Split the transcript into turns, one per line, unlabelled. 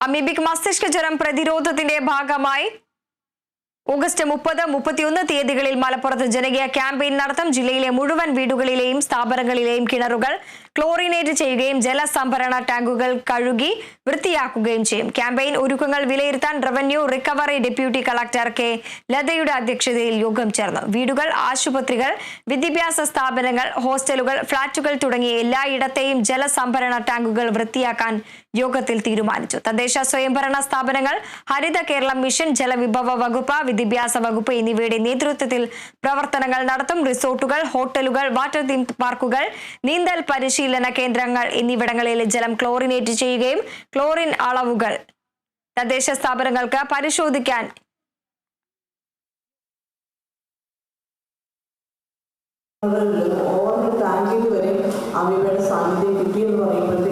Amoebic മസ്തിഷ്ക ജ്വരം പ്രതിരോധത്തിന്റെ ഭാഗമായി ഓഗസ്റ്റ് 30, 31 തീയതികളിൽ മലപ്പുറത്ത് ജനകീയ ക്യാമ്പയിൻ നടത്തും. ജില്ലയിലെ മുഴുവൻ വീടുകളിലെയും സ്ഥാപനങ്ങളിലെയും കിണറുകൾ ക്ലോറിനേറ്റ് ചെയ്യുകയും ജലസംഭരണ ടാങ്കുകൾ കഴുകി വൃത്തിയാക്കുകയും ചെയ്യും. ക്യാമ്പയിൻ ഒരുക്കങ്ങൾ വിലയിരുത്താൻ revenue recovery deputy collector K ലതയുടെ അധ്യക്ഷതയിൽ യോഗം ചേർന്നു. വീടുകൾ, ആശുപത്രികൾ, വിദ്യാഭ്യാസ സ്ഥാപനങ്ങൾ, ഹോസ്റ്റലുകൾ, ഫ്ളാറ്റുകൾ തുടങ്ങിയ എല്ലായിടത്തെയും ജലസംഭരണ ടാങ്കുകൾ വൃത്തിയാക്കാൻ യോഗത്തിൽ തീരുമാനിച്ചു. തദ്ദേശ സ്വയംഭരണ സ്ഥാപനങ്ങൾ, ഹരിത കേരളം മിഷൻ, ജലവിഭവ വകുപ്പ്, വിദ്യാഭ്യാസ വകുപ്പ് എന്നിവയുടെ നേതൃത്വത്തിൽ പ്രവർത്തനങ്ങൾ നടത്തും. റിസോർട്ടുകൾ, ഹോട്ടലുകൾ, വാട്ടർ തീം പാർക്കുകൾ, നീന്തൽ പരിശീലന കേന്ദ്രങ്ങൾ എന്നിവിടങ്ങളിൽ ജലം ക്ലോറിനേറ്റ് ചെയ്യുകയും ക്ലോറിൻ അളവുകൾ തദ്ദേശ സ്ഥാപനങ്ങൾക്ക് പരിശോധിക്കാൻ
ഓരോ ടാങ്കിൽ വരെ അവയുടെ സാന്നിധ്യം കിട്ടിയെന്ന് പറയുമ്പോൾ